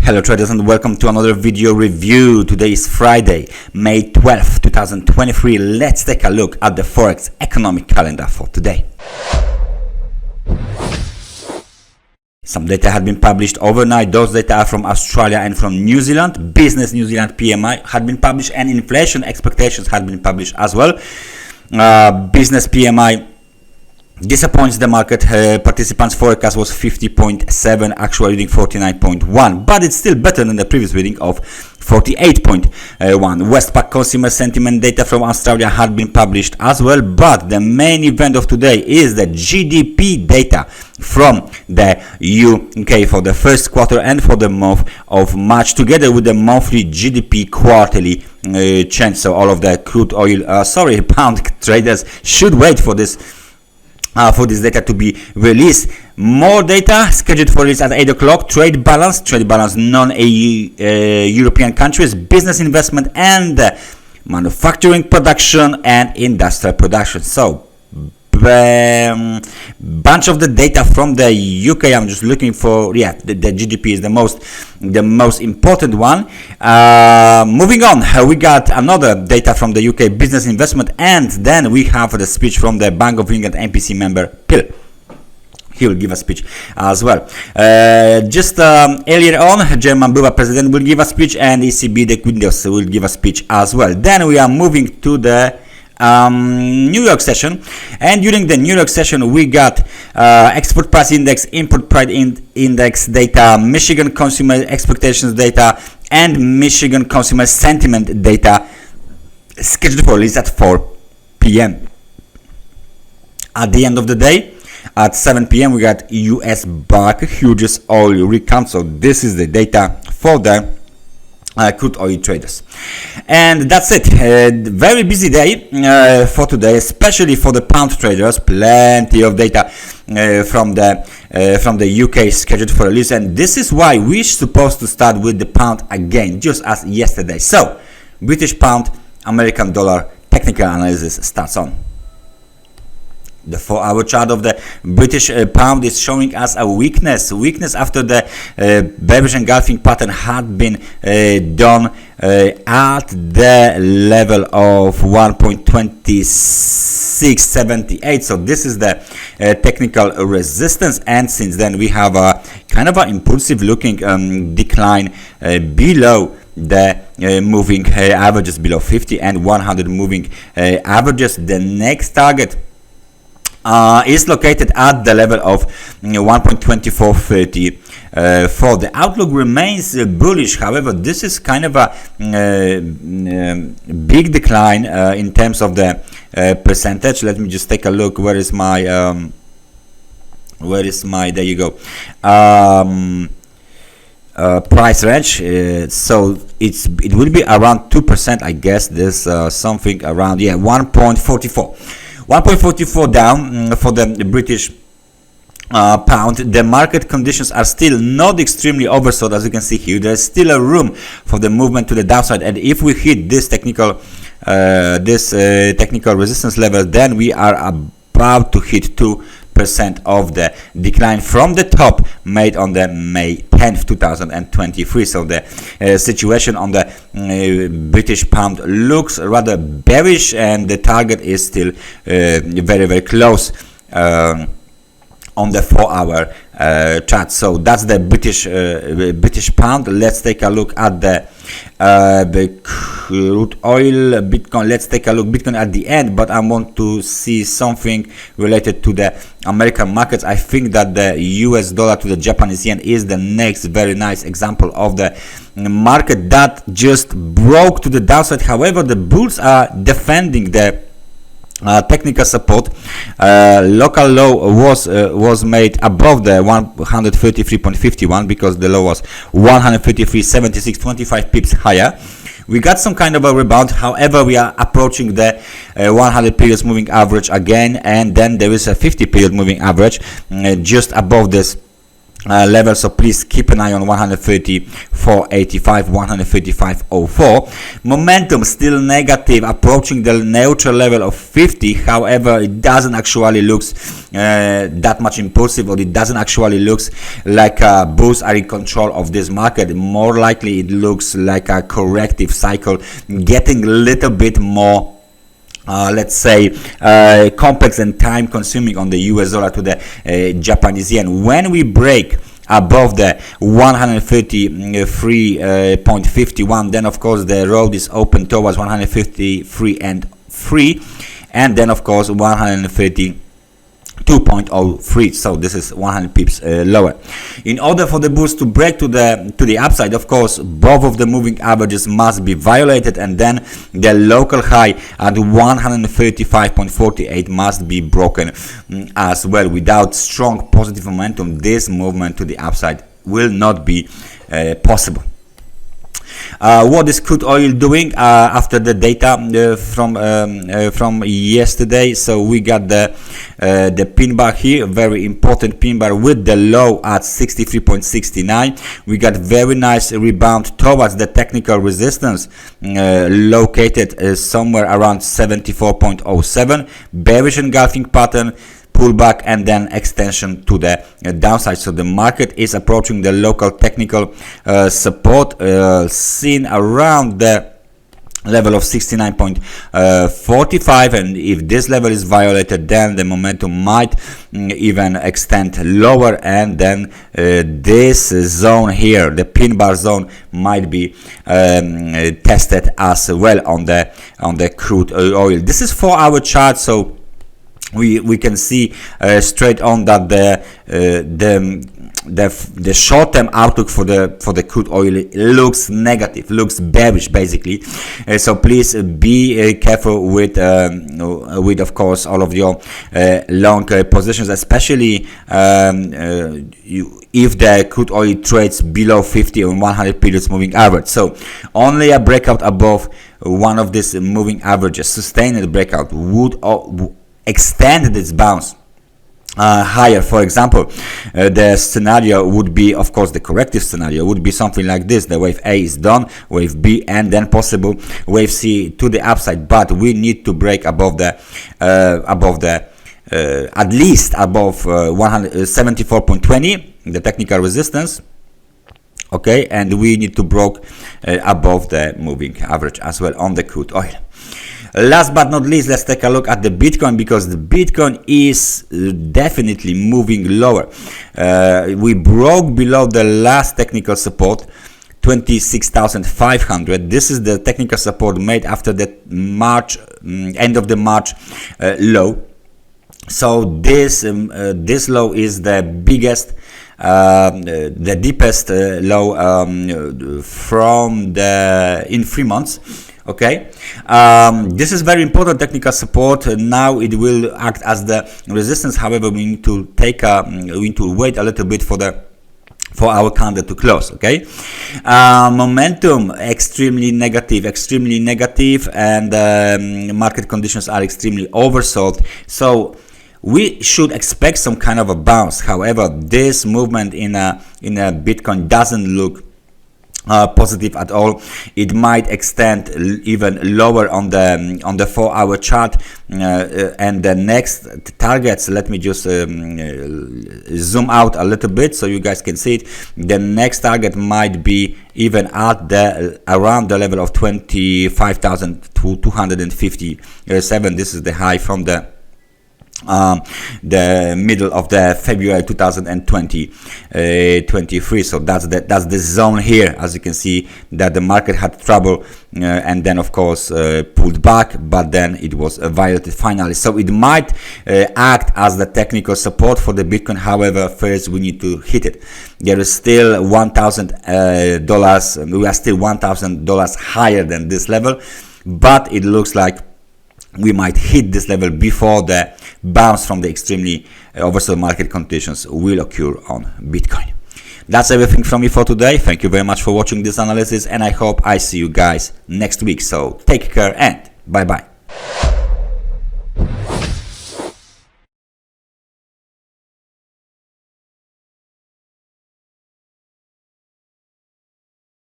Hello traders and welcome to another video review. Today is Friday, May 12th, 2023. Let's take a look at the Forex economic calendar for today. Some data had been published overnight. Those data are from Australia and from New Zealand. Business New Zealand PMI had been published and inflation expectations had been published as well. Business PMI disappoints the market. Participants' forecast was 50.7, actual reading 49.1, but it's still better than the previous reading of 48.1. Westpac consumer sentiment data from Australia had been published as well, but the main event of today is the GDP data from the UK for the first quarter and for the month of March, together with the monthly GDP quarterly change. So all of the crude oil, pound traders should wait for this data to be released. More data scheduled for release at 8 o'clock. Trade balance non-EU European countries, business investment, and manufacturing production and industrial production. So bunch of the data from the UK. I'm just looking for the GDP is the most important one. Moving on, we got another data from the UK business investment, and then we have the speech from the Bank of England MPC member Pill. He will give a speech as well. Earlier on, German Bowman president will give a speech, and ECB the Windows will give a speech as well. Then we are moving to the New York session, and during the New York session we got export price index, import price index data, Michigan consumer expectations data, and Michigan consumer sentiment data scheduled for release at 4 p.m. At the end of the day, at 7 p.m. we got US Barker Hughes oil recount. So this is the data for the crude oil traders, and that's it. Very busy day for today, especially for the pound traders. Plenty of data from the UK scheduled for release, and this is why we're supposed to start with the pound again, just as yesterday. So British pound, American dollar, technical analysis starts on. The 4-hour chart of the British pound is showing us a weakness after the bearish engulfing pattern had been done at the level of 1.2678. So this is the technical resistance, and since then we have a kind of an impulsive looking decline below the moving averages, below 50 and 100 moving averages. The next target is located at the level of 1.2430. The outlook remains bullish. However, this is kind of a big decline in terms of the percentage. Let me just take a look. Where is my there you go, price range. So it will be around 2%, I guess. There's something around 1.44. 1.44 down for the British pound. The market conditions are still not extremely oversold, as you can see here. There's still a room for the movement to the downside, and if we hit this technical resistance level, then we are about to hit 2% of the decline from the top made on the May 10th, 2023. So the situation on the British pound looks rather bearish, and the target is still very, very close on the 4-hour chart. So that's the British pound. Let's take a look at the crude oil, Bitcoin. Let's take a look Bitcoin at the end, but I want to see something related to the American markets. I think that the US dollar to the Japanese yen is the next very nice example of the market that just broke to the downside. However, the bulls are defending the technical support. Local low was made above the 133.51 because the low was 133.76, 25 pips higher. We got some kind of a rebound. However, we are approaching the 100 periods moving average again, and then there is a 50 period moving average just above this level, so please keep an eye on 134.85, 135.04. Momentum still negative, approaching the neutral level of 50. However, it doesn't actually looks that much impulsive, or it doesn't actually looks like bulls are in control of this market. More likely it looks like a corrective cycle, getting a little bit more let's say complex and time consuming on the US dollar to the Japanese yen. When we break above the 153.51, then of course the road is open towards 153.3, and then of course 132.03, so this is 100 pips lower. In order for the bulls to break to the upside, of course both of the moving averages must be violated, and then the local high at 135.48 must be broken as well. Without strong positive momentum, this movement to the upside will not be possible. What is crude oil doing after the data from yesterday? So we got the pin bar here, very important pin bar with the low at 63.69. we got very nice rebound towards the technical resistance located somewhere around 74.07. bearish engulfing pattern, pullback, and then extension to the downside. So the market is approaching the local technical support seen around the level of 69.45, and if this level is violated, then the momentum might even extend lower, and then this zone here, the pin bar zone, might be tested as well on the crude oil. This is 4-hour chart, so we can see straight on that the short-term outlook for the crude oil looks negative, looks bearish basically. So please be careful with of course all of your long positions, especially if the crude oil trades below 50 on 100 periods moving average. So only a breakout above one of these moving averages, sustained breakout, would extend this bounce higher. For example, the scenario would be, of course, the corrective scenario would be something like this: the wave A is done, wave B, and then possible wave C to the upside. But we need to break above the at least above 174.20, the technical resistance. Okay, and we need to break above the moving average as well on the crude oil. Last but not least, let's take a look at the Bitcoin, because the Bitcoin is definitely moving lower. We broke below the last technical support, 26,500. This is the technical support made after the March end of the March low. So this low is the biggest, the deepest low from in 3 months. Okay, this is very important technical support. Now it will act as the resistance. However, we need to wait a little bit for our candle to close. Okay, momentum extremely negative, and market conditions are extremely oversold. So we should expect some kind of a bounce. However, this movement in a Bitcoin doesn't look positive at all. It might extend even lower on the 4-hour chart, and the next targets, let me just zoom out a little bit so you guys can see it. The next target might be even at around the level of 25,257. This is the high from the middle of the February 2023. So that's the zone here. As you can see, that the market had trouble and then of course pulled back, but then it was violated finally. So it might act as the technical support for the Bitcoin. However, first we need to hit it. There is still $1,000. We are still $1,000 higher than this level, but it looks like we might hit this level before the bounce from the extremely oversold market conditions will occur on Bitcoin. That's everything from me for today. Thank you very much for watching this analysis, and I hope I see you guys next week. So take care and bye bye.